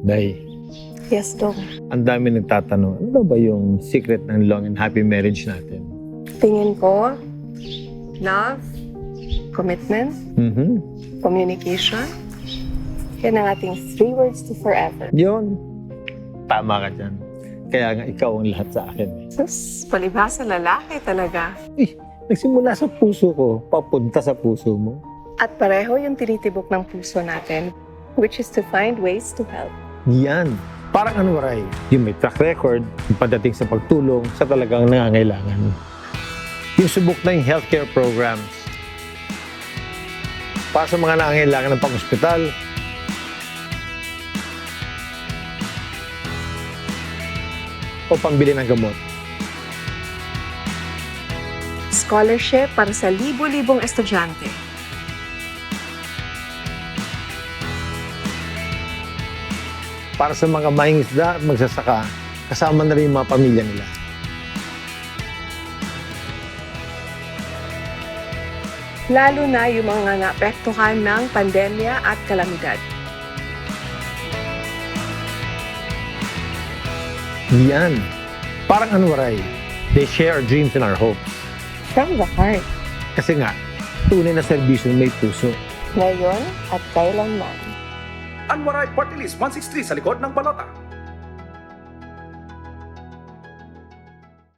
Day, Yes, Dong. ang dami nagtatanong, ano ba yung secret ng long and happy marriage natin? Tingin ko, love, commitment, communication. Yan ang ating 3 words to forever. Yun. Tama ka dyan. Kaya nga ikaw ang lahat sa akin. Sus, palibhasa lalaki talaga. Nagsimula sa puso ko, papunta sa puso mo. At pareho yung tinitibok ng puso natin, which is to find ways to help. Yan. Parang ano, Ray, yung may track record, yung pagdating sa pagtulong sa talagang nangangailangan. Yung subok na yung healthcare programs. Para sa mga nangangailangan ng pang-hospital. O pambili ng gamot. Scholarship para sa libo-libong estudyante. Para sa mga mangingisda at magsasaka, kasama na rin yung mga pamilya nila. Lalo na yung mga naapektuhan ng pandemya at kalamidad. Yan. Parang ano, Ray, they share our dreams and our hopes. From the heart. Kasi nga, tunay na serbisyo may puso. Ngayon at kailanman. Anwaray Party List 163 sa likod ng balota.